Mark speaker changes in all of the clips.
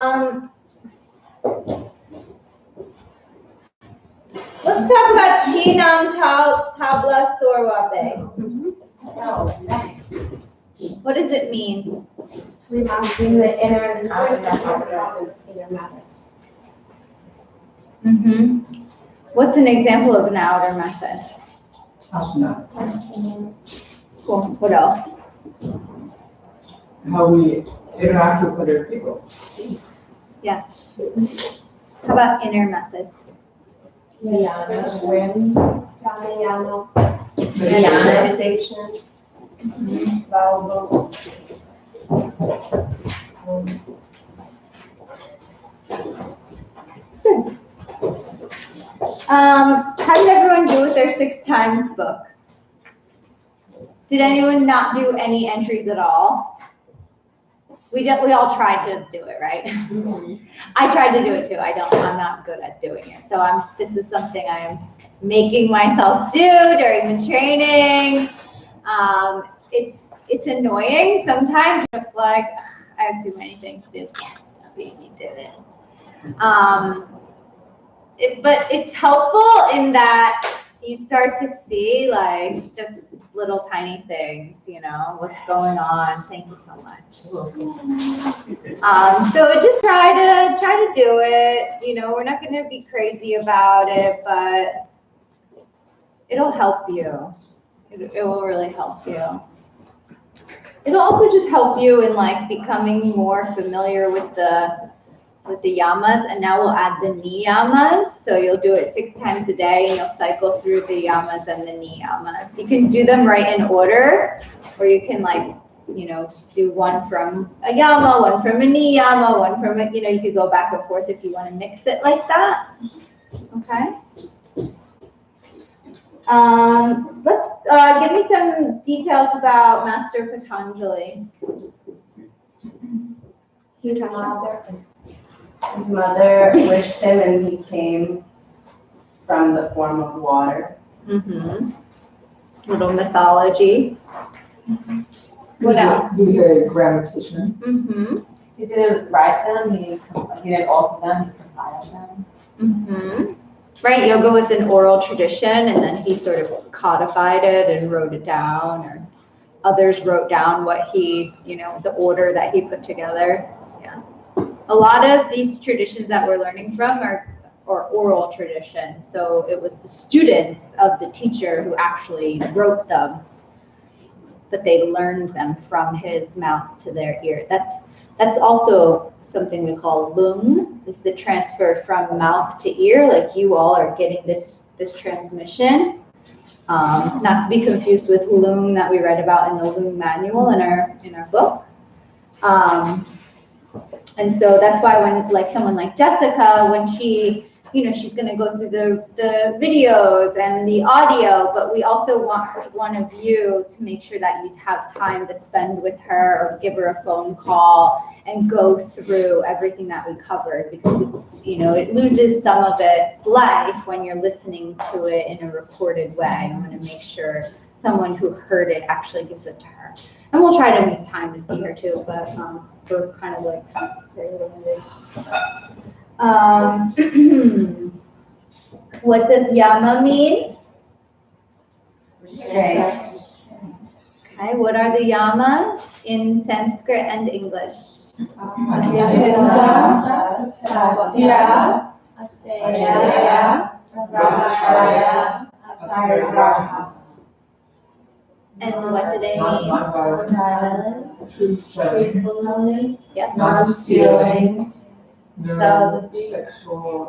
Speaker 1: Let's talk about Chinam Tabla Sorwabe.
Speaker 2: Oh, nice.
Speaker 1: What does it mean?
Speaker 2: Remembering the inner and outer matters of inner matters.
Speaker 1: What's an example of an outer method?
Speaker 3: Asana.
Speaker 1: Cool. What else?
Speaker 3: How we interact with other people.
Speaker 1: Yeah. How about inner method?
Speaker 2: Dhyana, pranayama,
Speaker 3: Meditation.
Speaker 2: meditation, vowel.
Speaker 1: How did everyone do with their 6 times book? Did anyone not do any entries at all? We all tried to do it, right? I tried to do it too. I'm not good at doing it. So this is something I'm making myself do during the training. It's annoying sometimes, just like, I have too many things to do. Yes, you did it. But it's helpful in that you start to see like just little tiny things, what's going on. Thank you so much. So just try to do it. We're not going to be crazy about it, but it'll help you. It will really help you. It'll also just help you in like becoming more familiar with the yamas, and now we'll add the niyamas. So you'll do it 6 times a day, and you'll cycle through the yamas and the niyamas. You can do them right in order, or you can do one from a yama, one from a niyama, one from a, you could go back and forth if you want to mix it like that. Okay. Let's give me some details about Master Patanjali.
Speaker 2: His mother wished him, and he came from the form of water.
Speaker 1: Little mythology. What else?
Speaker 3: He was a grammatician.
Speaker 2: He didn't write them, he didn't alter them, he compiled them.
Speaker 1: Right, yoga was an oral tradition, and then he sort of codified it and wrote it down, or others wrote down what he, the order that he put together. Yeah. A lot of these traditions that we're learning from are oral traditions. So it was the students of the teacher who actually wrote them, but they learned them from his mouth to their ear. That's also something we call lung, is the transfer from mouth to ear, like you all are getting this transmission. Not to be confused with lung that we read about in the lung manual in our book. And so that's why when like someone like Jessica, when she, she's going to go through the videos and the audio, but we also want one of you to make sure that you have time to spend with her or give her a phone call and go through everything that we covered, because it's, it loses some of its life when you're listening to it in a recorded way. I want to make sure someone who heard it actually gives it to her. And we'll try to make time to see her too, but we're kind of like very limited. What does yama mean?
Speaker 2: Restraint.
Speaker 1: Okay, what are the yamas in Sanskrit and English?
Speaker 2: Satya, Asteya, Brahmacharya, Aparigraha.
Speaker 1: And what do they mean?
Speaker 2: Truthfulness,
Speaker 1: Yep.
Speaker 2: non-stealing.
Speaker 1: So
Speaker 3: sexual.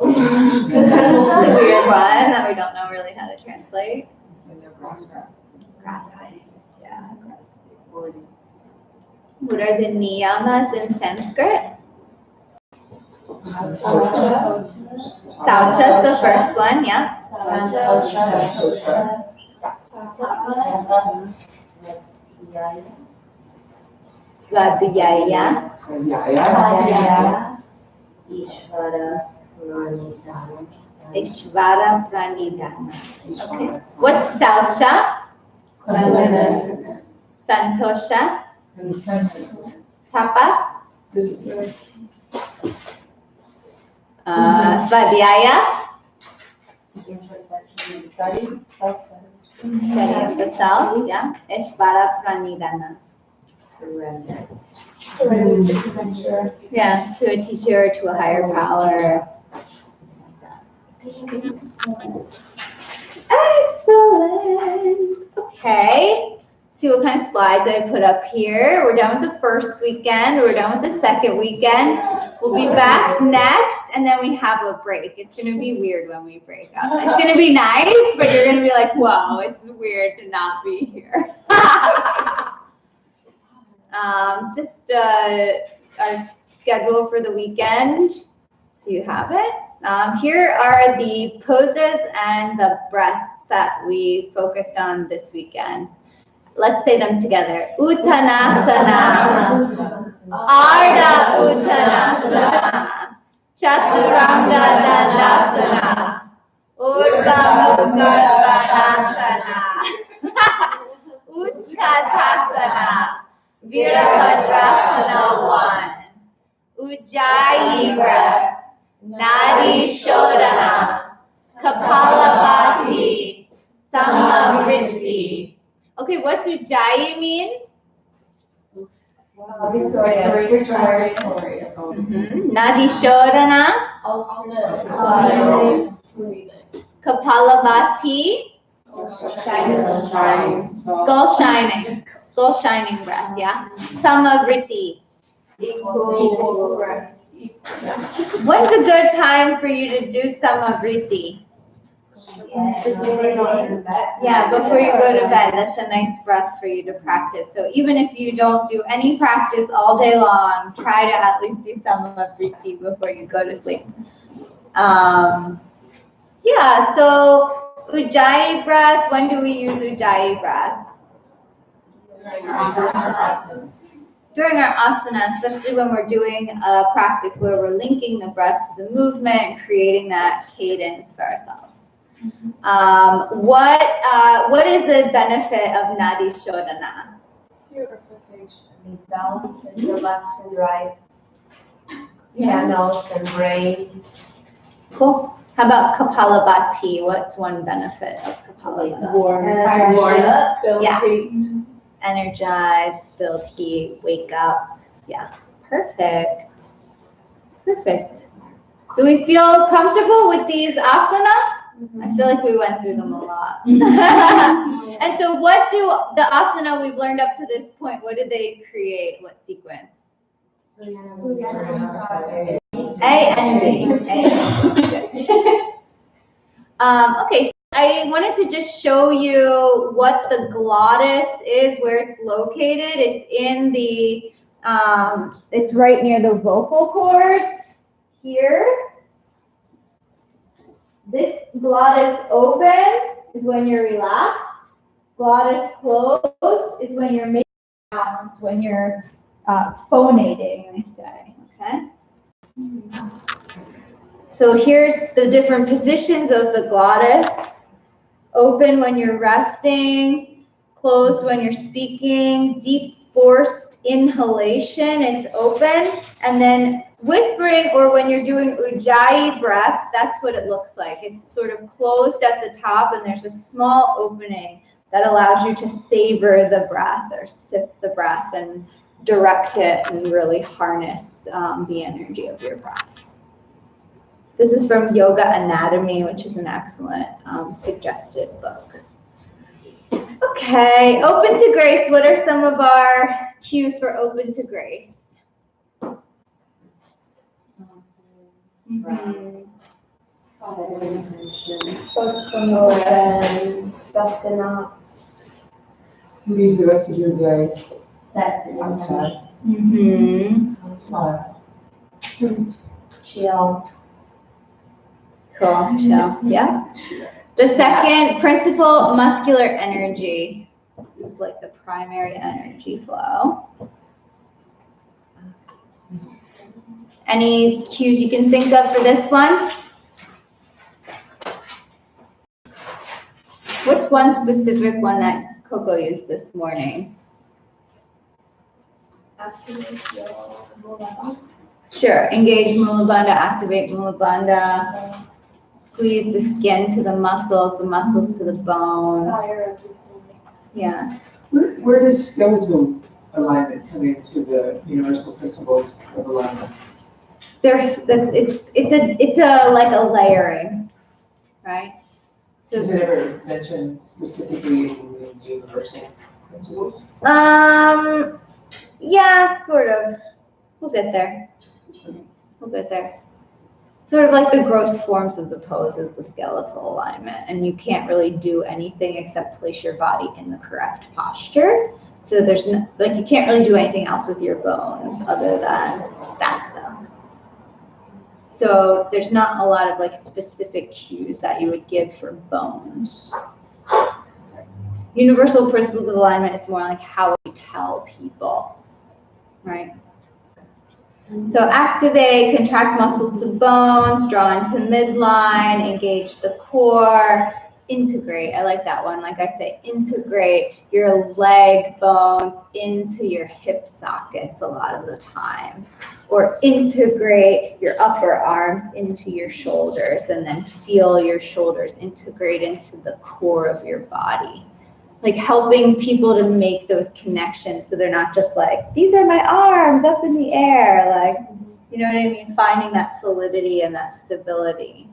Speaker 1: This is a weird one that we don't know really how to translate. Grasping. Yeah. What are the niyamas in Sanskrit? Saucha is the first one, yeah. Svadhyaya. Ishvara Pranidhana. Okay. What's Saucha?
Speaker 2: Cleanliness.
Speaker 1: Santosha.
Speaker 3: Intensity.
Speaker 1: Tapas.
Speaker 3: Discipline.
Speaker 1: Svadhyaya,
Speaker 2: Introspection, study, self-study.
Speaker 1: study of the self, yeah. Ishvara Pranidhana.
Speaker 2: Surrender.
Speaker 1: Yeah, to a teacher, to a higher power. Excellent. Okay. See what kind of slides I put up here. We're done with the first weekend. We're done with the second weekend. We'll be back next, and then we have a break. It's going to be weird when we break up. It's going to be nice, but you're going to be like, whoa, it's weird to not be here. Our schedule for the weekend, so you have it. Here are the poses and the breaths that we focused on this weekend. Let's say them together. Uttanasana, Ardha Uttanasana, Chaturanga Dandasana, Urdhva Mukha Svanasana, Utkatasana, Virabhadrasana 1, Ujjayi breath, Nadi Shodhana, Kapalabhati, Samavritti. Okay, what's Ujjayi mean?
Speaker 3: Victorious.
Speaker 1: Nadi Shodhana, Kapalabhati, skull shining breath, yeah. Samavritti. When's a good time for you to do Samavritti? Yeah, before you go to bed. That's a nice breath for you to practice. So even if you don't do any practice all day long, try to at least do Samavritti before you go to sleep. Yeah, so Ujjayi breath, when do we use Ujjayi breath? During our asana, especially when we're doing a practice where we're linking the breath to the movement and creating that cadence for ourselves. What is the benefit of Nadi Shodhana?
Speaker 2: Purification. Balance in your left and right. Channels and brain.
Speaker 1: Cool. How about Kapalabhati? What's one benefit of Kapalabhati?
Speaker 3: Warm up, build heat.
Speaker 1: Energize, build heat, wake up. Yeah, perfect. Perfect. Do we feel comfortable with these asana? I feel like we went through them a lot. And so what do the asana we've learned up to this point, what did they create? What sequence? A and B. Okay, so I wanted to just show you what the glottis is, where it's located. It's in the, it's right near the vocal cords here. This glottis open is when you're relaxed. Glottis closed is when you're making sounds, when you're phonating, I say, okay? So here's the different positions of the glottis. Open when you're resting, closed when you're speaking, deep forced inhalation, it's open, and then whispering, or when you're doing Ujjayi breaths, that's what it looks like. It's sort of closed at the top, and there's a small opening that allows you to savor the breath or sip the breath and direct it and really harness the energy of your breath. This is from Yoga Anatomy, which is an excellent suggested book. Okay, open to grace. What are some of our cues for open to grace?
Speaker 2: Focus on the open, soften up,
Speaker 3: Leave the rest of your day
Speaker 2: set the
Speaker 3: outside. Outside.
Speaker 2: chill.
Speaker 1: Cool, chill, yeah. The second, principal muscular energy. This is like the primary energy flow. Any cues you can think of for this one? What's one specific one that Coco used this morning? Sure, engage Mula Bandha, activate Mula Bandha, squeeze the skin to the muscles to the bones. Yeah.
Speaker 3: Where does skeletal alignment come into the universal principles of alignment?
Speaker 1: It's a like a layering, right? So
Speaker 3: Is it ever mentioned specifically in the universal principles?
Speaker 1: yeah, sort of. We'll get there. We'll get there. Sort of like the gross forms of the pose is the skeletal alignment, and you can't really do anything except place your body in the correct posture. So there's no, like, you can't really do anything else with your bones other than stack them. So there's not a lot of like specific cues that you would give for bones. Universal principles of alignment is more like how we tell people, right? So activate, contract muscles to bones, draw into midline, engage the core, integrate. I like that one. Like I say, integrate your leg bones into your hip sockets a lot of the time. Or integrate your upper arms into your shoulders, and then feel your shoulders integrate into the core of your body. Like helping people to make those connections so they're not just like, these are my arms up in the air. Like, you know what I mean? Finding that solidity and that stability.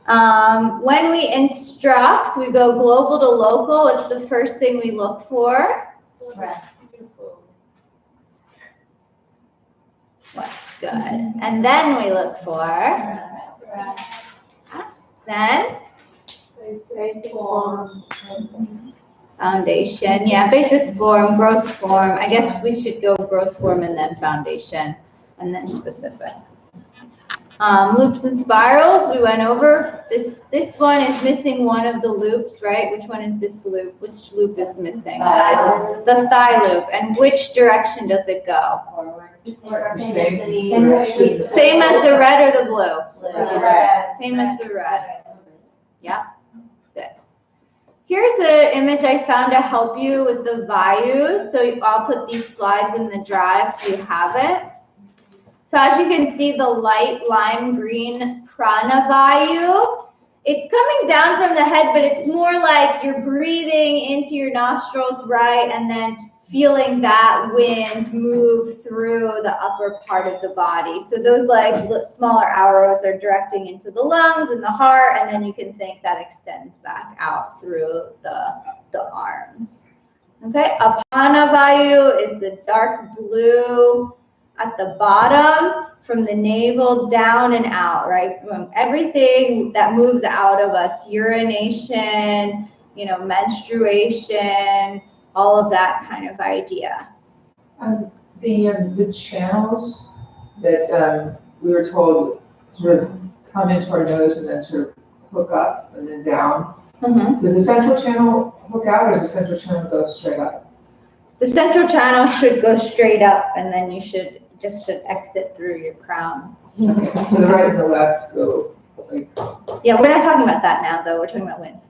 Speaker 1: When we instruct, we go global to local. What's the first thing we look for?
Speaker 2: Breath.
Speaker 1: What's good? And then we look for? Then?
Speaker 4: Basic form.
Speaker 1: Foundation. Yeah, basic form, gross form. I guess we should go gross form and then foundation and then specifics. Loops and spirals, we went over. This one is missing one of the loops, right? Which one is this loop? Which loop is missing? The thigh loop. And which direction does it go? Same as the red or the blue? Same as the red. Yeah. Good. Here's an image I found to help you with the vayus. So I'll put these slides in the drive so you have it. So as you can see, the light lime green prana vayu, it's coming down from the head, but it's more like you're breathing into your nostrils, right? And then feeling that wind move through the upper part of the body. So those like smaller arrows are directing into the lungs and the heart, and then you can think that extends back out through the arms. Okay, Apana Vayu is the dark blue at the bottom from the navel down and out, right? Everything that moves out of us, urination, menstruation, all of that kind of idea.
Speaker 3: The channels that we were told sort of come into our nose and then sort of hook up and then down.
Speaker 1: Mm-hmm.
Speaker 3: Does the central channel hook out, or does the central channel go straight up?
Speaker 1: The central channel should go straight up, and then you should exit through your crown.
Speaker 3: Okay. So the right and the left go like.
Speaker 1: Yeah, we're not talking about that now, though. We're talking about winds.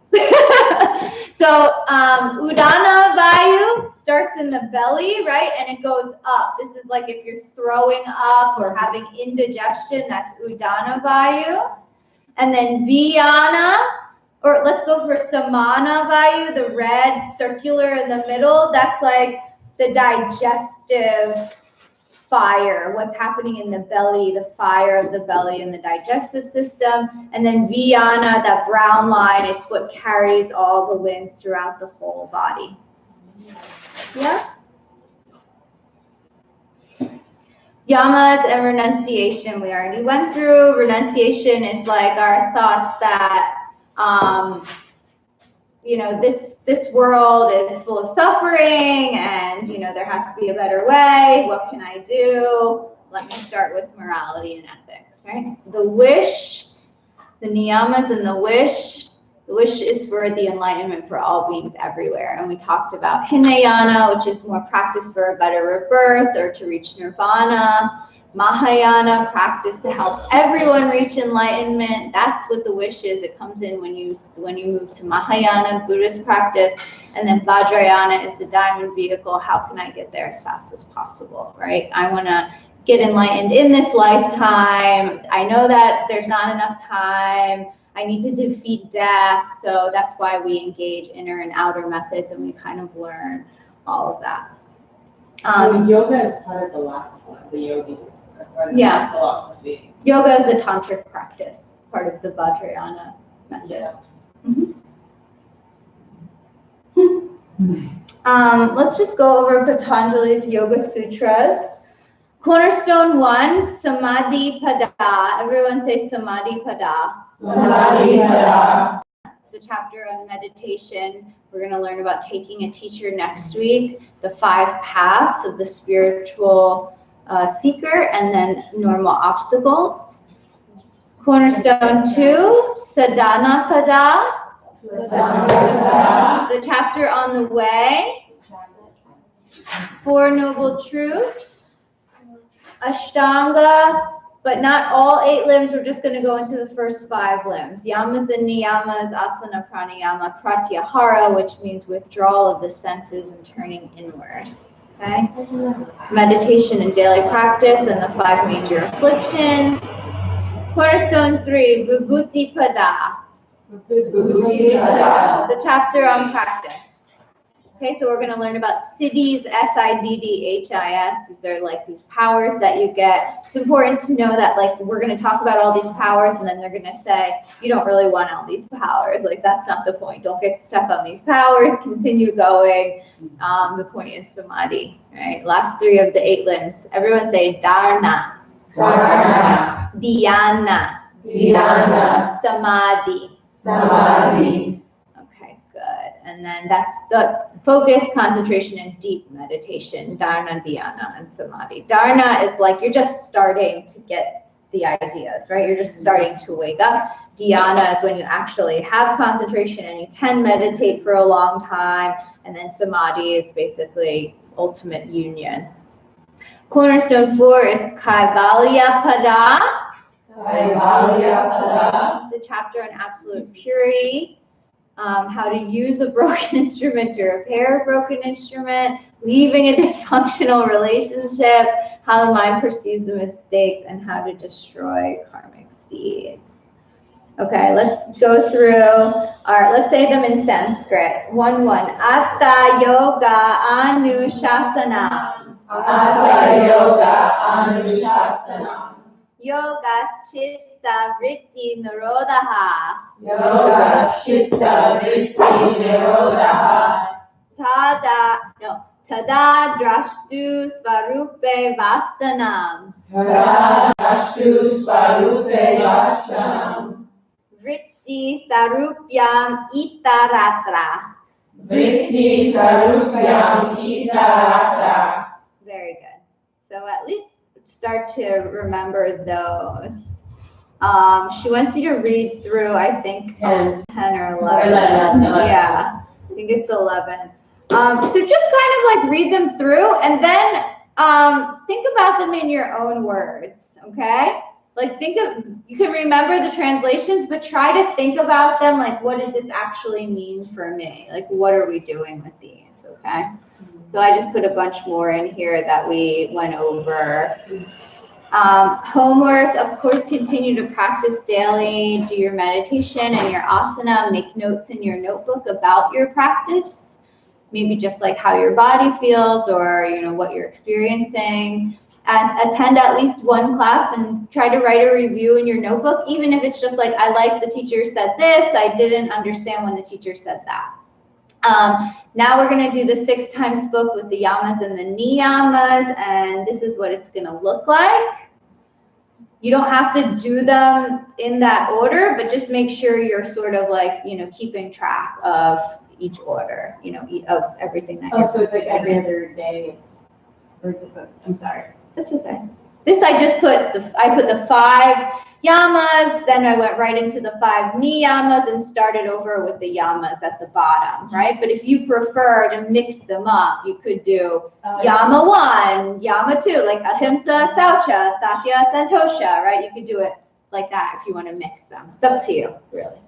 Speaker 1: So Udana Vayu starts in the belly, right? And it goes up. This is like if you're throwing up or having indigestion, that's Udana Vayu. And then Viyana, or let's go for Samana Vayu, the red circular in the middle. That's like the digestive fire, what's happening in the belly, the fire of the belly and the digestive system. And then Viyana, that brown line, it's what carries all the winds throughout the whole body. Yeah? Yamas and renunciation we already went through. Renunciation is like our thoughts that, this world is full of suffering and, there has to be a better way. What can I do? Let me start with morality and ethics, right? The wish, the niyamas and the wish is for the enlightenment for all beings everywhere. And we talked about Hinayana, which is more practice for a better rebirth or to reach nirvana. Mahayana, practice to help everyone reach enlightenment. That's what the wish is. It comes in when you move to Mahayana, Buddhist practice. And then Vajrayana is the diamond vehicle. How can I get there as fast as possible, right? I want to get enlightened in this lifetime. I know that there's not enough time. I need to defeat death. So that's why we engage inner and outer methods, and we kind of learn all of that.
Speaker 2: So yoga is part of the last one, the yogis.
Speaker 1: Yeah.
Speaker 2: Philosophy.
Speaker 1: Yoga is a tantric practice. It's part of the Vajrayana method.
Speaker 2: Yeah.
Speaker 1: Let's just go over Patanjali's Yoga Sutras. Cornerstone 1, Samadhi Pada. Everyone say Samadhi Pada.
Speaker 3: Samadhi Pada.
Speaker 1: The chapter on meditation. We're going to learn about taking a teacher next week, the 5 paths of the spiritual seeker, and then normal obstacles. Cornerstone 2, Sadhana Pada. The chapter on the way. 4 Noble Truths. Ashtanga, but not all 8 limbs. We're just going to go into the first 5 limbs. Yamas and niyamas, asana, pranayama, pratyahara, which means withdrawal of the senses and turning inward. Okay? Meditation and daily practice and the 5 major afflictions. Cornerstone 3, Vibhuti Pada. The chapter on practice. Okay, so we're going to learn about siddhis, S-I-D-D-H-I-S. These are like these powers that you get. It's important to know that like we're going to talk about all these powers and then they're going to say, you don't really want all these powers. Like that's not the point. Don't get stuck on these powers. Continue going. The point is samadhi, right? Last 3 of the 8 limbs. Everyone say dharana.
Speaker 3: Dharana.
Speaker 1: Dhyana.
Speaker 3: Dhyana.
Speaker 1: Samadhi.
Speaker 3: Samadhi.
Speaker 1: Okay, good. And then that's the focus, concentration, and deep meditation. Dharana, dhyana, and samadhi. Dharana is like you're just starting to get the ideas, right? You're just starting to wake up. Dhyana is when you actually have concentration and you can meditate for a long time. And then samadhi is basically ultimate union. Cornerstone 4 is Kaivalya Pada.
Speaker 3: Kaivalya Pada.
Speaker 1: The chapter on absolute purity, how to use a broken instrument to repair a broken instrument, leaving a dysfunctional relationship, how the mind perceives the mistakes, and how to destroy karmic seeds. Okay, let's go through let's say them in Sanskrit. 1-1. Atta Yoga Anushasana.
Speaker 3: Atta Yoga Anushasana.
Speaker 1: Yogas Chitta Vritti Nirodha.
Speaker 3: Yoga Chitta Vritti Nirodha.
Speaker 1: Tada Drashtu Svarupe Vastanam.
Speaker 3: Tada Drashtu Svarupe Vastanam.
Speaker 1: Vritti Sarupyam Itaratra.
Speaker 3: Vritti Sarupyam Itaratra.
Speaker 1: Very good. So at least start to remember those. She wants you to read through, I think, 10 or 11. Yeah, I think it's 11. So just kind of like read them through and then think about them in your own words, okay? Like you can remember the translations, but try to think about them like, what does this actually mean for me? Like, what are we doing with these, okay? So I just put a bunch more in here that we went over. Homework, of course, continue to practice daily, do your meditation and your asana, make notes in your notebook about your practice, maybe just like how your body feels or, you know, what you're experiencing. And attend at least 1 class and try to write a review in your notebook, even if it's just like, I like the teacher said this, I didn't understand when the teacher said that. Now we're going to do the 6 times book with the yamas and the niyamas, and this is what it's going to look like. You don't have to do them in that order, but just make sure you're sort of like, you know, keeping track of each order, you know, of everything that you're
Speaker 2: so it's like every other day it's I'm sorry.
Speaker 1: That's okay. This I just put the 5 yamas, then I went right into the 5 niyamas and started over with the yamas at the bottom, right? But if you prefer to mix them up, you could do yama 1, yama 2, like ahimsa, saucha, satya, santosha, right? You could do it like that if you want to mix them. It's up to you, really.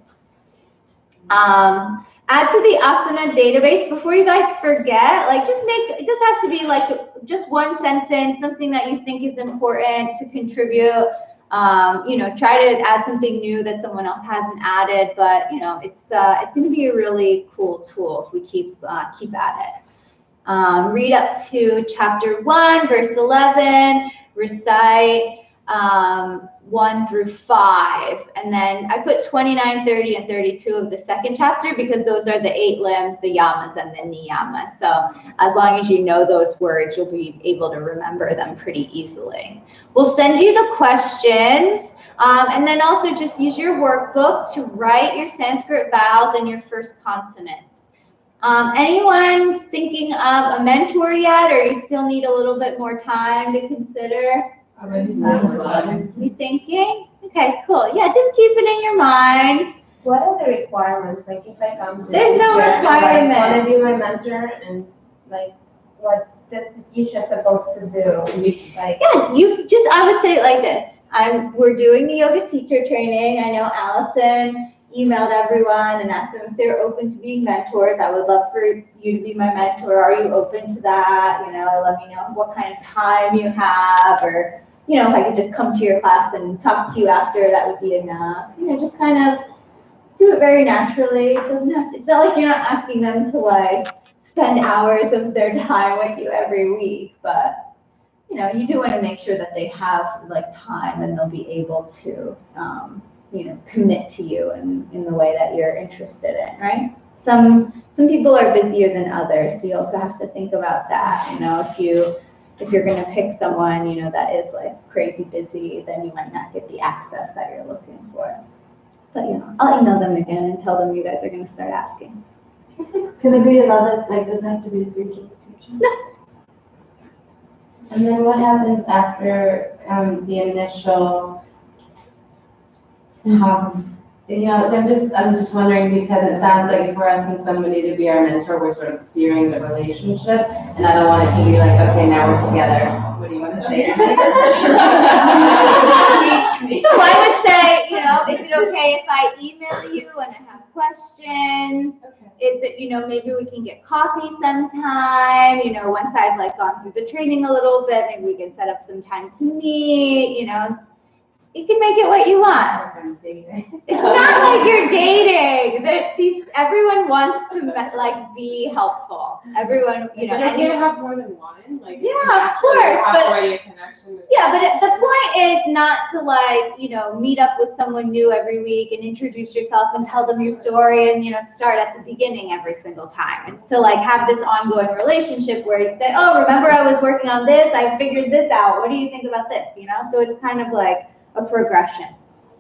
Speaker 1: add to the asana database. Before you guys forget, like it just has to be like just one sentence, something that you think is important to contribute. Try to add something new that someone else hasn't added, but it's going to be a really cool tool if we keep at it. Read up to chapter 1, verse 11, recite 1 through 5, and then I put 29, 30, and 32 of the second chapter because those are the 8 limbs, the yamas, and the niyamas. So as long as you know those words, you'll be able to remember them pretty easily. We'll send you the questions, and then also just use your workbook to write your Sanskrit vowels and your first consonants. Anyone thinking of a mentor yet, or you still need a little bit more time to consider? You thinking? Okay, cool. Yeah, just keep it in your mind.
Speaker 2: What are the requirements? Like if I come to
Speaker 1: There's
Speaker 2: the
Speaker 1: no
Speaker 2: teacher,
Speaker 1: requirement.
Speaker 2: I want to be my mentor, and like what does the teacher supposed to do? Like
Speaker 1: I would say it like this. We're doing the yoga teacher training. I know Allison emailed everyone and asked them if they're open to being mentors. I would love for you to be my mentor. Are you open to that? Let me know what kind of time you have, or if I could just come to your class and talk to you after, that would be enough. Just kind of do it very naturally. It's not like you're not asking them to like spend hours of their time with you every week, but you do want to make sure that they have like time and they'll be able to commit to you in the way that you're interested in, right? Some people are busier than others, so you also have to think about that. If you're going to pick someone that is like crazy busy, then you might not get the access that you're looking for. But I'll email them again and tell them you guys are going to start asking.
Speaker 4: Can it be another, like, does it have to be a regional teacher?
Speaker 1: No.
Speaker 2: And then what happens after the initial talks? I'm just wondering, because it sounds like if we're asking somebody to be our mentor, we're sort of steering the relationship, and I don't want it to be like, okay, now we're together. What do you want to say?
Speaker 1: So I would say, is it okay if I email you and I have questions?
Speaker 4: Okay.
Speaker 1: Is that, maybe we can get coffee sometime, once I've like gone through the training a little bit, maybe we can set up some time to meet, You can make it what you want. It's not like you're dating. Everyone wants to like be helpful. Everyone,
Speaker 5: Is it okay to have more than one? Like,
Speaker 1: yeah, of course,
Speaker 5: have already a connection.
Speaker 1: Yeah, but the point is not to like, meet up with someone new every week and introduce yourself and tell them your story and, start at the beginning every single time. It's to like have this ongoing relationship where you say, oh, remember I was working on this, I figured this out. What do you think about this? So it's kind of like a progression.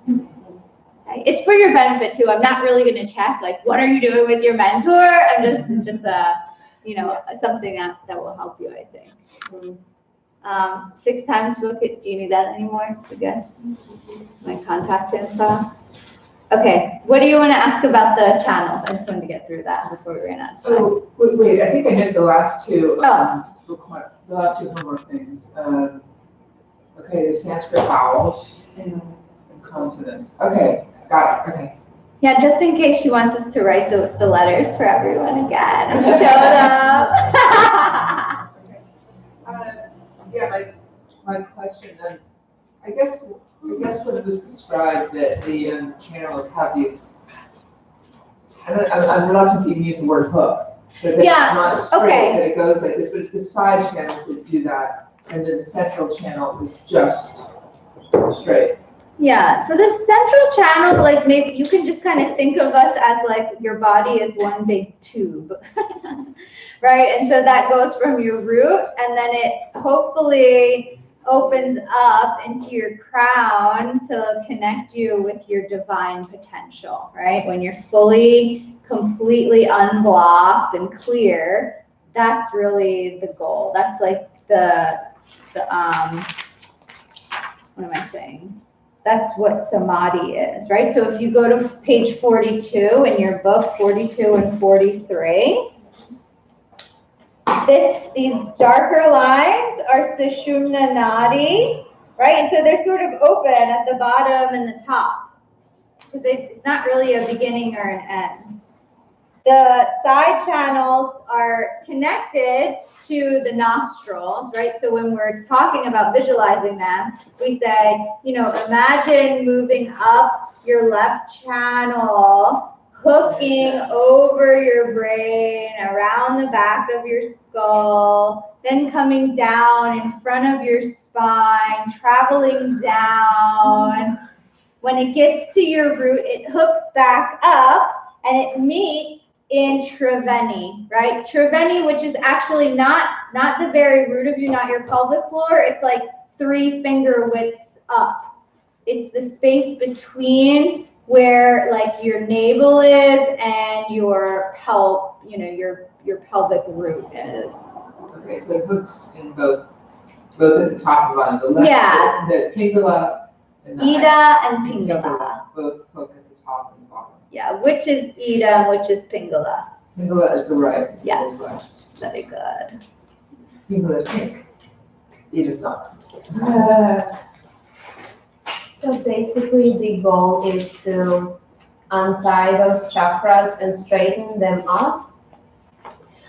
Speaker 1: Okay. It's for your benefit too. I'm not really going to check like, what are you doing with your mentor? It's just something that will help you, I think. 6 times book it. Do you need that anymore? You good? My contact info. Okay. What do you want to ask about the channels? I just wanted to get through that before we ran out of time.
Speaker 3: So wait, I think I missed the last two.
Speaker 1: Oh.
Speaker 3: The last two homework things. Okay, the Sanskrit vowels and consonants. Okay, got it. Okay.
Speaker 1: Yeah, just in case she wants us to write the letters for everyone again and show them.
Speaker 3: Yeah, my question. I guess when it was described that the channels have these. I'm reluctant to even use the word hook. But it's not straight.
Speaker 1: Okay.
Speaker 3: That it goes like this, but it's the side channels that do that, and then the central channel is just straight.
Speaker 1: Yeah, so the central channel, like maybe you can just kind of think of us as like your body as one big tube, right? And so that goes from your root and then it hopefully opens up into your crown to connect you with your divine potential, right? When you're fully, completely unblocked and clear, that's really the goal. That's like the what am I saying? That's what samadhi is, right? So if you go to page 42 in your book, 42 and 43, these darker lines are Sushumna Nadi, right? And so they're sort of open at the bottom and the top. Because it's not really a beginning or an end. The side channels are connected to the nostrils, right? So when we're talking about visualizing them, we say, you know, imagine moving up your left channel, hooking over your brain, around the back of your skull, then coming down in front of your spine, traveling down. When it gets to your root, it hooks back up and it meets in Triveni, right? Triveni, which is actually not the very root of you, not your pelvic floor. It's like 3 finger widths up. It's the space between where like your navel is and your your pelvic root is.
Speaker 3: Okay, so it hooks in both at the top and bottom. The left,
Speaker 1: Yeah.
Speaker 3: the Pingala and the
Speaker 1: Ida and Pingala.
Speaker 3: both hook at the top and the bottom.
Speaker 1: Yeah, which is Ida and which is Pingala.
Speaker 3: Pingala is the right.
Speaker 1: Yes.
Speaker 3: Is left.
Speaker 1: Very good.
Speaker 3: Pingala is pink. It is not.
Speaker 2: So basically, the goal is to untie those chakras and straighten them up.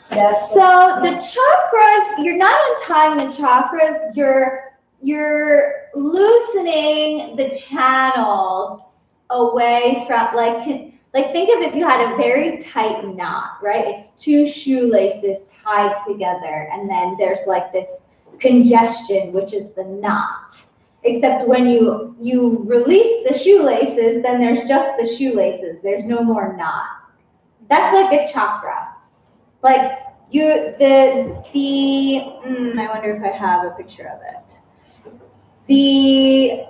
Speaker 1: So the chakras, you're not untying the chakras, you're loosening the channels away from, like think of if you had a very tight knot, right? It's 2 shoelaces tied together, and then there's like this congestion, which is the knot. Except when you release the shoelaces, then there's just the shoelaces. There's no more knot. That's like a chakra. Like I wonder if I have a picture of it. The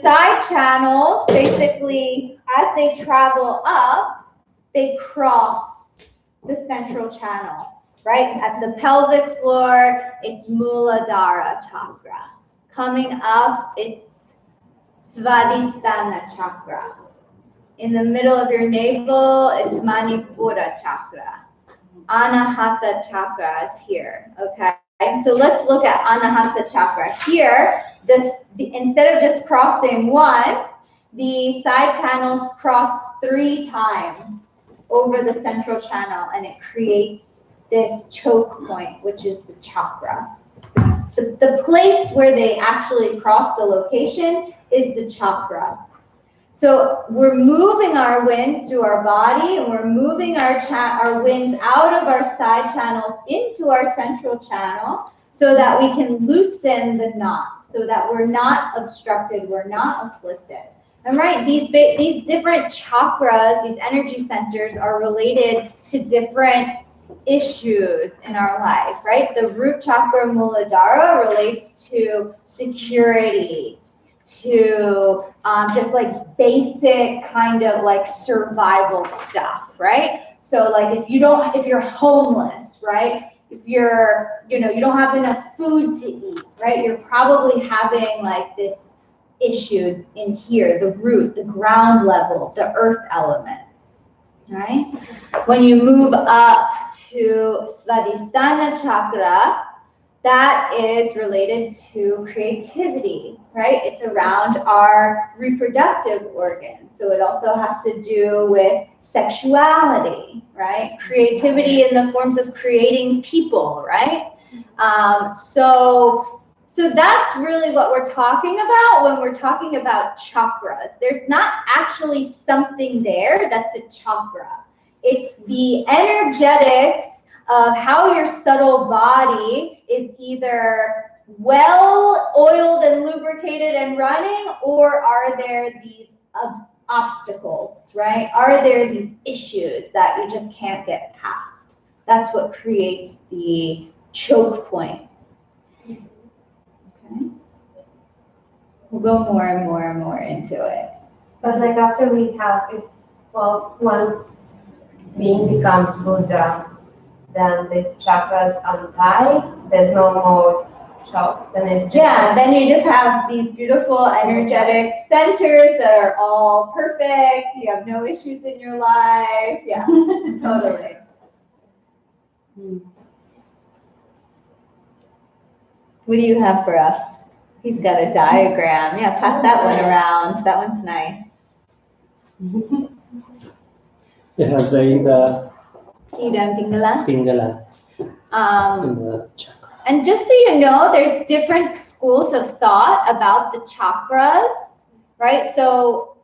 Speaker 1: side channels, basically, as they travel up, they cross the central channel, right? At the pelvic floor, it's Muladhara chakra. Coming up, it's Svadhisthana chakra. In the middle of your navel, it's Manipura chakra. Anahata chakra is here, okay? So let's look at Anahata chakra. Here, instead of just crossing once, the side channels cross 3 times over the central channel, and it creates this choke point, which is the chakra. The place where they actually cross the location is the chakra. So we're moving our winds through our body, and we're moving our winds out of our side channels into our central channel so that we can loosen the knot, so that we're not obstructed, we're not afflicted. And right, these different chakras, these energy centers are related to different issues in our life, right? The root chakra Muladhara relates to security, to just like basic kind of like survival stuff, right? So like if you're homeless, right? If you don't have enough food to eat, right? You're probably having like this issue in here, the root, the ground level, the earth element. Right? When you move up to Svadhisthana chakra, that is related to creativity, right? It's around our reproductive organs. So it also has to do with sexuality, right? Creativity in the forms of creating people, right? So that's really what we're talking about when we're talking about chakras. There's not actually something there that's a chakra. It's the energetics of how your subtle body is either well oiled and lubricated and running, or are there these obstacles, right? Are there these issues that you just can't get past? That's what creates the choke point. Okay. We'll go more and more and more into it.
Speaker 2: But like after we have, when being becomes Buddha, then these chakras untie. There's no more chokes, and it's just
Speaker 1: then you just have these beautiful energetic centers that are all perfect. You have no issues in your life. Yeah, totally. What do you have for us? He's got a diagram. Yeah, pass that one around. That one's nice.
Speaker 6: Yeah, the
Speaker 1: Ida Pingala.
Speaker 6: Pingala in the chakra.
Speaker 1: And just so you know, there's different schools of thought about the chakras, right? So,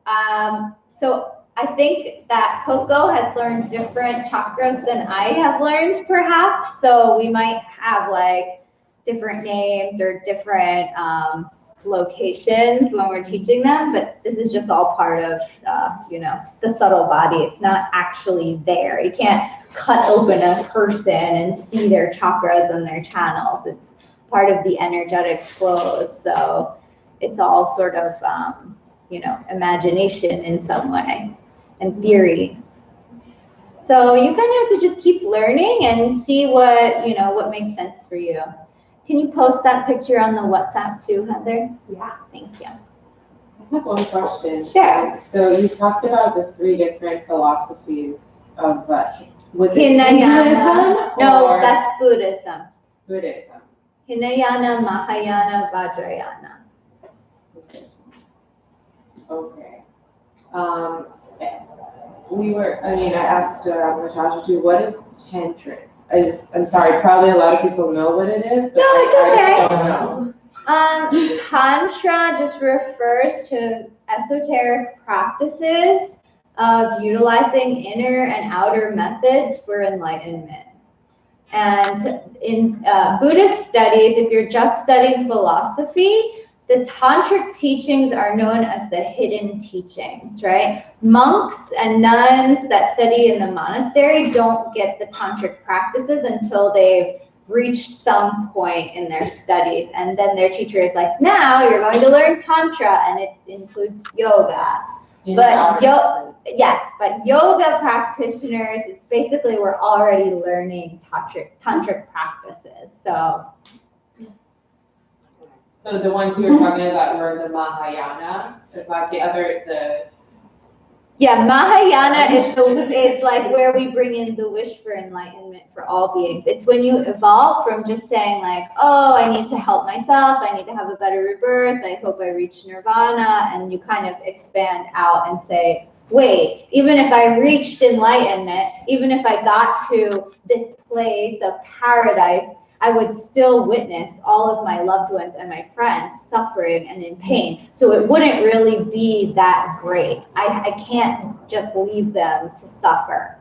Speaker 1: so I think that Coco has learned different chakras than I have learned, perhaps. So we might have like different names or different locations when we're teaching them, but this is just all part of, you know, the subtle body. It's not actually there. You can't cut open a person and see their chakras and their channels. It's part of the energetic flows. So it's all sort of, you know, imagination in some way and theories. So you kind of have to just keep learning and see what, you know, what makes sense for you. Can you post that picture on the WhatsApp too, Heather?
Speaker 5: Yeah.
Speaker 1: Thank you.
Speaker 5: I have one question.
Speaker 1: Sure.
Speaker 5: So you talked about the 3 different philosophies of, was it
Speaker 1: Hinayana.
Speaker 5: Hinduism
Speaker 1: No,
Speaker 5: or
Speaker 1: that's Buddhism.
Speaker 5: Buddhism?
Speaker 1: Hinayana, Mahayana, Vajrayana.
Speaker 5: Okay. I asked Natasha too, what is tantric? I'm sorry, probably a lot of people know what it is, but
Speaker 1: No, it's okay.
Speaker 5: I just don't know.
Speaker 1: Tantra just refers to esoteric practices of utilizing inner and outer methods for enlightenment. And in Buddhist studies, if you're just studying philosophy, the tantric teachings are known as the hidden teachings, right? Monks and nuns that study in the monastery don't get the tantric practices until they've reached some point in their studies. And then their teacher is like, now you're going to learn tantra, and it includes yoga. But yoga practitioners, it's basically we're already learning tantric practices.
Speaker 5: So the ones you were talking about were the Mahayana, is like
Speaker 1: Yeah, Mahayana is like where we bring in the wish for enlightenment for all beings. It's when you evolve from just saying like, oh, I need to help myself, I need to have a better rebirth, I hope I reach nirvana, and you kind of expand out and say, wait, even if I reached enlightenment, even if I got to this place of paradise, I would still witness all of my loved ones and my friends suffering and in pain. So it wouldn't really be that great. I can't just leave them to suffer.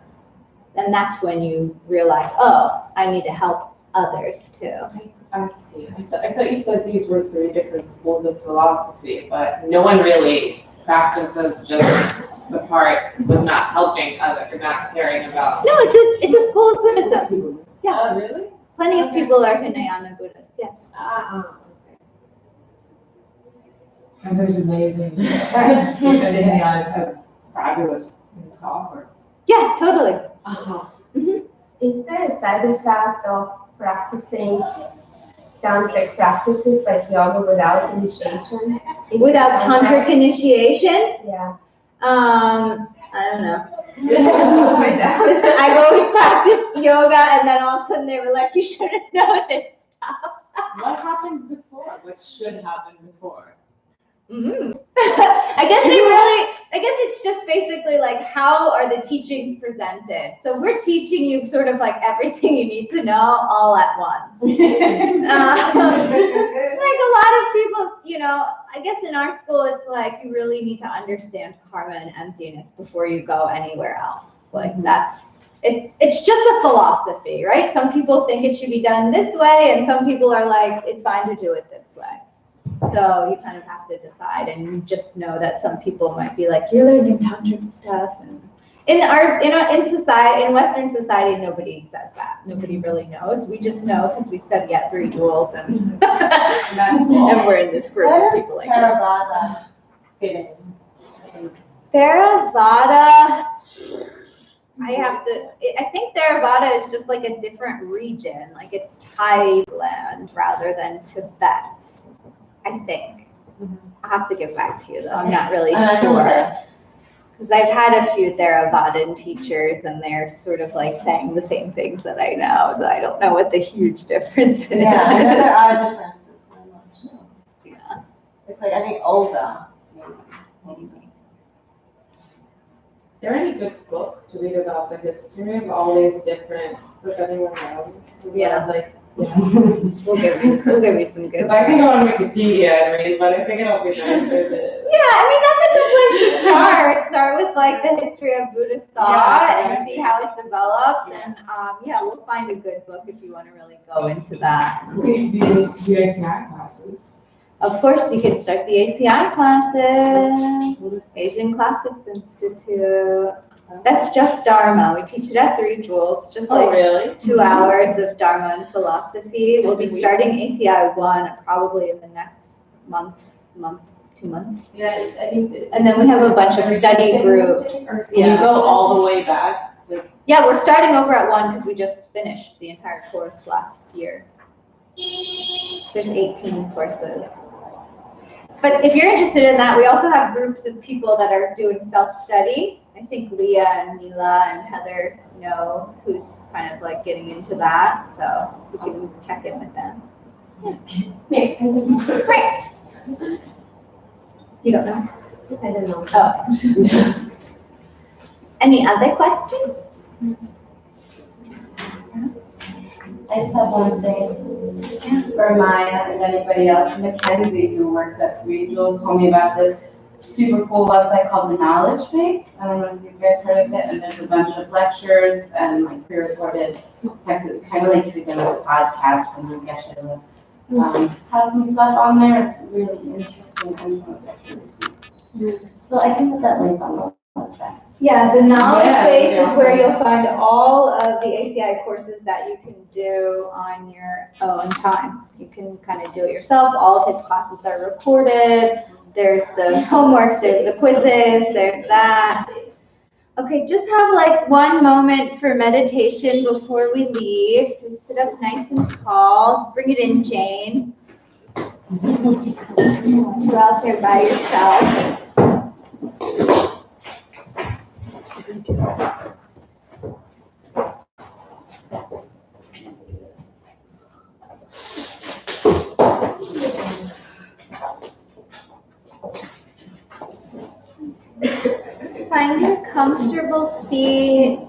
Speaker 1: And that's when you realize, oh, I need to help others too.
Speaker 5: I see. I thought you said these were 3 different schools of philosophy, but no one really practices just the part with not helping others, or not caring about.
Speaker 1: No, it's a school of Buddhism. Yeah.
Speaker 5: Oh, really?
Speaker 1: Plenty of people are Hinayana Buddhists, yes.
Speaker 3: Heather's amazing. And the Hinayanas have fabulous software.
Speaker 1: Yeah, totally.
Speaker 2: Is there a side effect of practicing tantric practices like yoga without initiation?
Speaker 1: Without tantric initiation?
Speaker 2: Yeah.
Speaker 1: I don't know. I've always practiced yoga, and then all of a sudden they were like, you shouldn't know this stuff.
Speaker 5: What happens before? What should happen before?
Speaker 1: I guess it's just basically like, how are the teachings presented? So we're teaching you sort of like everything you need to know all at once. Like a lot of people, you know, I guess in our school, it's like you really need to understand karma and emptiness before you go anywhere else. Like it's just a philosophy, right? Some people think it should be done this way, and some people are like, it's fine to do it this way. So you kind of have to decide, and you just know that some people might be like, you're learning tantric stuff. And in Western society, nobody says that. Nobody really knows. We just know because we study at 3 jewels, and and we're in this group of people like that. Theravada, I think Theravada is just like a different region. Like it's Thailand rather than Tibet, I think. I'll have to get back to you though. I'm not really sure. Because I've had a few Theravadan teachers, and they're sort of like saying the same things that I know, so I don't know what the huge difference is.
Speaker 4: Yeah, I know there are differences very much.
Speaker 1: Yeah.
Speaker 4: It's like, I think older, maybe.
Speaker 5: there any good book to read about the history of all these different, if anyone knows?
Speaker 1: Yeah.
Speaker 5: Like,
Speaker 1: We'll give you some good.
Speaker 5: because I can go on Wikipedia and read, but I think it'll be nicer to.
Speaker 1: Yeah, I mean, that's a good place to start. Start with like the history of Buddhist thought
Speaker 5: Yeah.
Speaker 1: and see how it develops. And yeah, we'll find a good book if you want to really go into that.
Speaker 3: The ACI classes.
Speaker 1: Of course, you can start the ACI classes, Asian Classics Institute. That's just Dharma. We teach it at 3 Jewels, just like
Speaker 5: Really?
Speaker 1: 2 hours of Dharma and philosophy. We'll be starting ACI 1 probably in the next month, 2 months.
Speaker 5: Yeah, I think.
Speaker 1: And then we have a bunch of study groups.
Speaker 5: Can you go all the way back? Like,
Speaker 1: Yeah, we're starting over at 1 because we just finished the entire course last year. There's 18 courses. But if you're interested in that, we also have groups of people that are doing self-study. I think Leah and Mila and Heather know who's kind of like getting into that, so we can check in with them.
Speaker 2: Great.
Speaker 1: You don't know?
Speaker 2: I don't know.
Speaker 1: Oh. Any other questions?
Speaker 7: I just have one thing for Maya and anybody else. Mackenzie, who works at 3 Jewels, told me about this super cool website called the Knowledge Base. I don't know if you guys heard of it. And there's a bunch of lectures and like pre-recorded texts that we kind of like treat them as podcasts, and you get to have some stuff on there. It's really interesting and some of it's really sweet. So I can put that link on the website.
Speaker 1: Yeah, the knowledge
Speaker 5: Yeah,
Speaker 1: base
Speaker 5: yeah.
Speaker 1: is where you'll find all of the ACI courses that you can do on your own time. You can kind of do it yourself. All of his classes are recorded. There's the homework, there's the quizzes, there's that. Okay, just have like one moment for meditation before we leave. So sit up nice and tall. Bring it in, Jane. You're out there by yourself. Find a comfortable seat.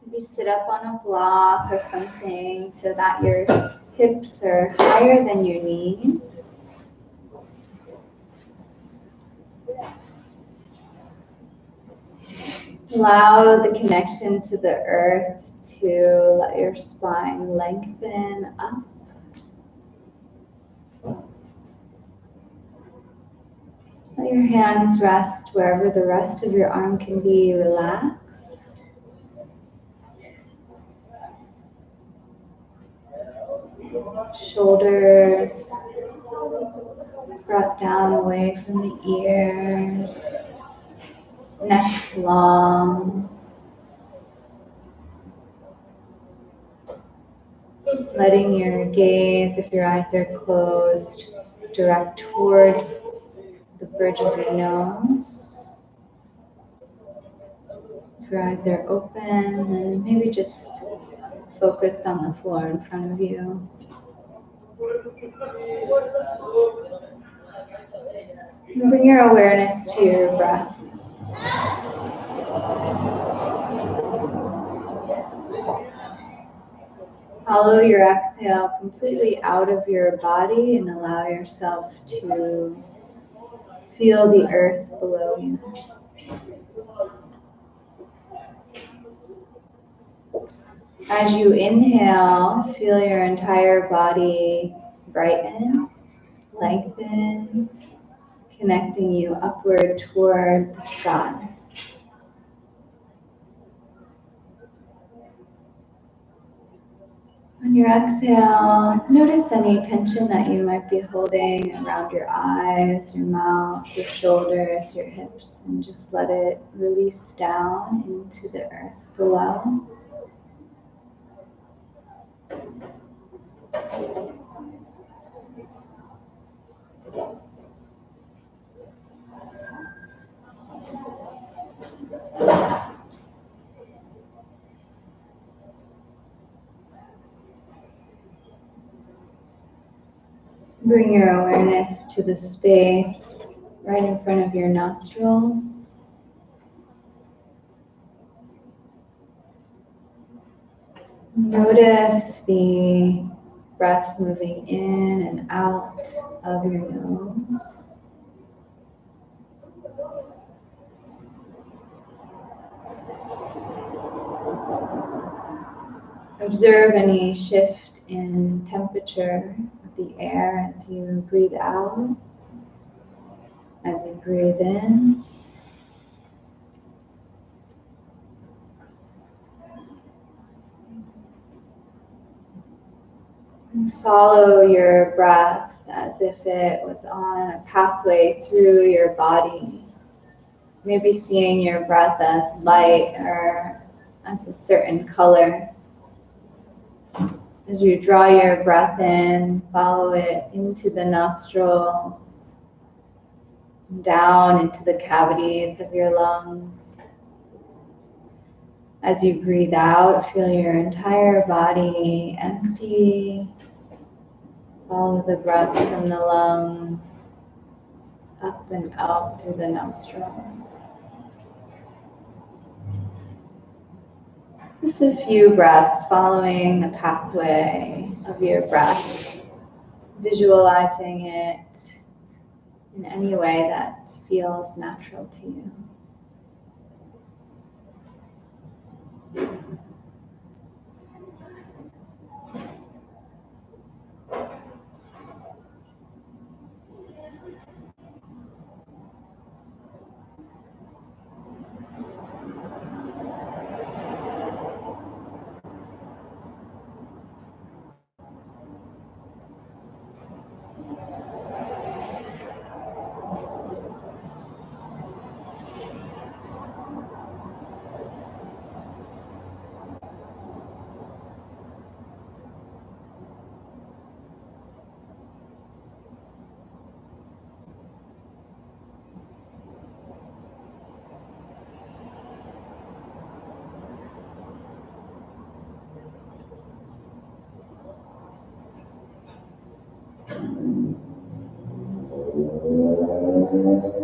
Speaker 1: Maybe sit up on a block or something so that your hips are higher than your knees. Allow the connection to the earth to let your spine lengthen up. Let your hands rest wherever the rest of your arm can be relaxed. Shoulders brought down away from the ears. Neck long. Letting your gaze, if your eyes are closed, direct toward the bridge of your nose. If your eyes are open, then maybe just focused on the floor in front of you. And bring your awareness to your breath. Follow your exhale completely out of your body and allow yourself to feel the earth below you. As you inhale, feel your entire body brighten, lengthen, connecting you upward toward the sky. On your exhale, notice any tension that you might be holding around your eyes, your mouth, your shoulders, your hips, and just let it release down into the earth below. Bring your awareness to the space right in front of your nostrils. Notice the breath moving in and out of your nose. Observe any shift in temperature of the air as you breathe out, as you breathe in. And follow your breath as if it was on a pathway through your body. Maybe seeing your breath as light or as a certain color. As you draw your breath in, follow it into the nostrils, down into the cavities of your lungs. As you breathe out, feel your entire body empty. Follow the breath from the lungs up and out through the nostrils. Just a few breaths following the pathway of your breath, visualizing it in any way that feels natural to you.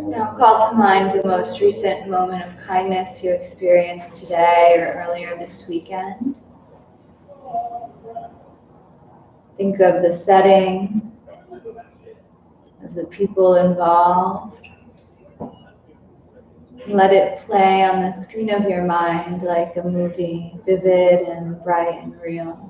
Speaker 1: Now call to mind the most recent moment of kindness you experienced today or earlier this weekend. Think of the setting, of the people involved. Let it play on the screen of your mind like a movie, vivid and bright and real.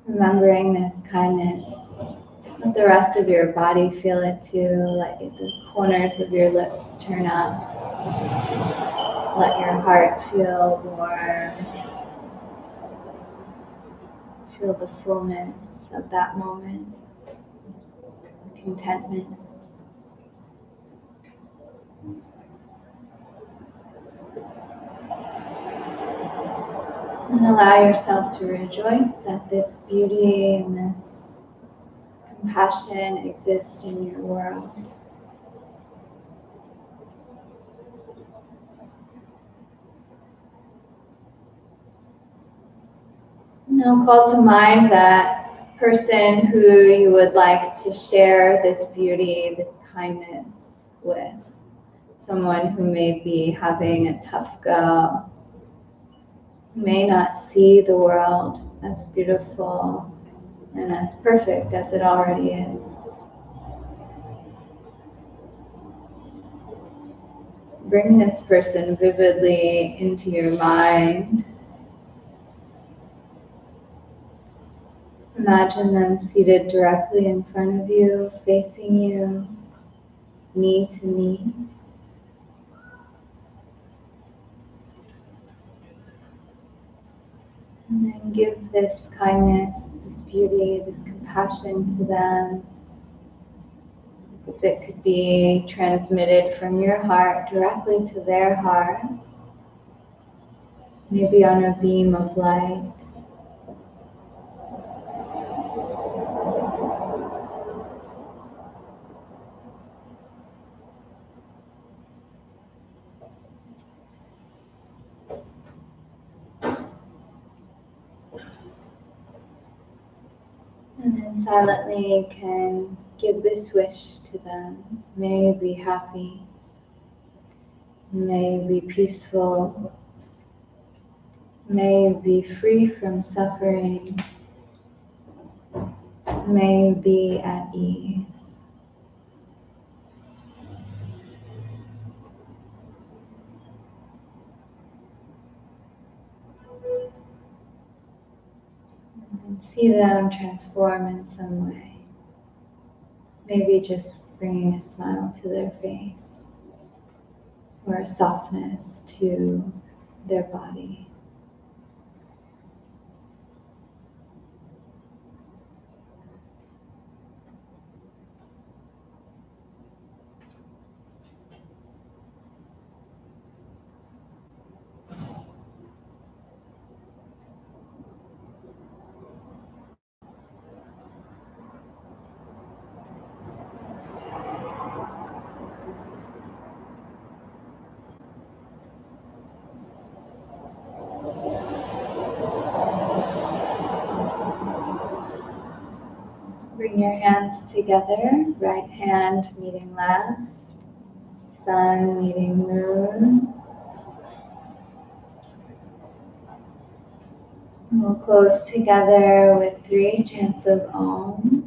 Speaker 1: Remembering this kindness, let the rest of your body feel it too. Let the corners of your lips turn up. Let your heart feel warm. Feel the fullness of that moment, contentment. And allow yourself to rejoice that this beauty and this compassion exist in your world. Now call to mind that person who you would like to share this beauty, this kindness with. Someone who may be having a tough go, who may not see the world as beautiful and as perfect as it already is. Bring this person vividly into your mind. Imagine them seated directly in front of you, facing you, knee to knee. And then give this kindness, this beauty, this compassion to them, as if it could be transmitted from your heart directly to their heart, maybe on a beam of light. And silently you can give this wish to them. May you be happy. May you be peaceful. May you be free from suffering. May you be at ease. And see them transform in some way. Maybe just bringing a smile to their face or a softness to their body. Bring your hands together, right hand meeting left, sun meeting moon. We'll close together with 3 chants of Om.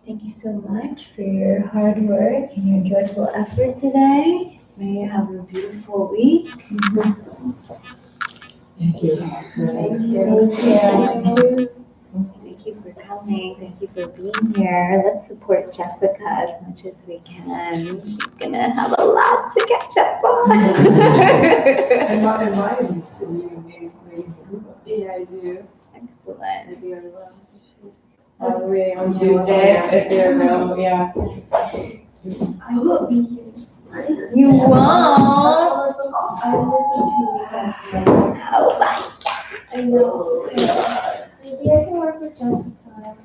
Speaker 1: Thank you so much for your hard work and your joyful effort today. May you have a beautiful week.
Speaker 3: Thank you.
Speaker 1: Thank you. Thank you for coming. Thank you for being here. Let's support Jessica as much as we can. She's gonna have a lot to catch up on.
Speaker 3: And Ryan, so you made
Speaker 5: Yeah, I do.
Speaker 1: Excellent.
Speaker 5: Reading on Tuesday, if you're available, yeah.
Speaker 4: I will be here.
Speaker 1: You won't.
Speaker 4: I listen to you guys.
Speaker 1: Oh my
Speaker 4: I know. Maybe I can work with Jessica.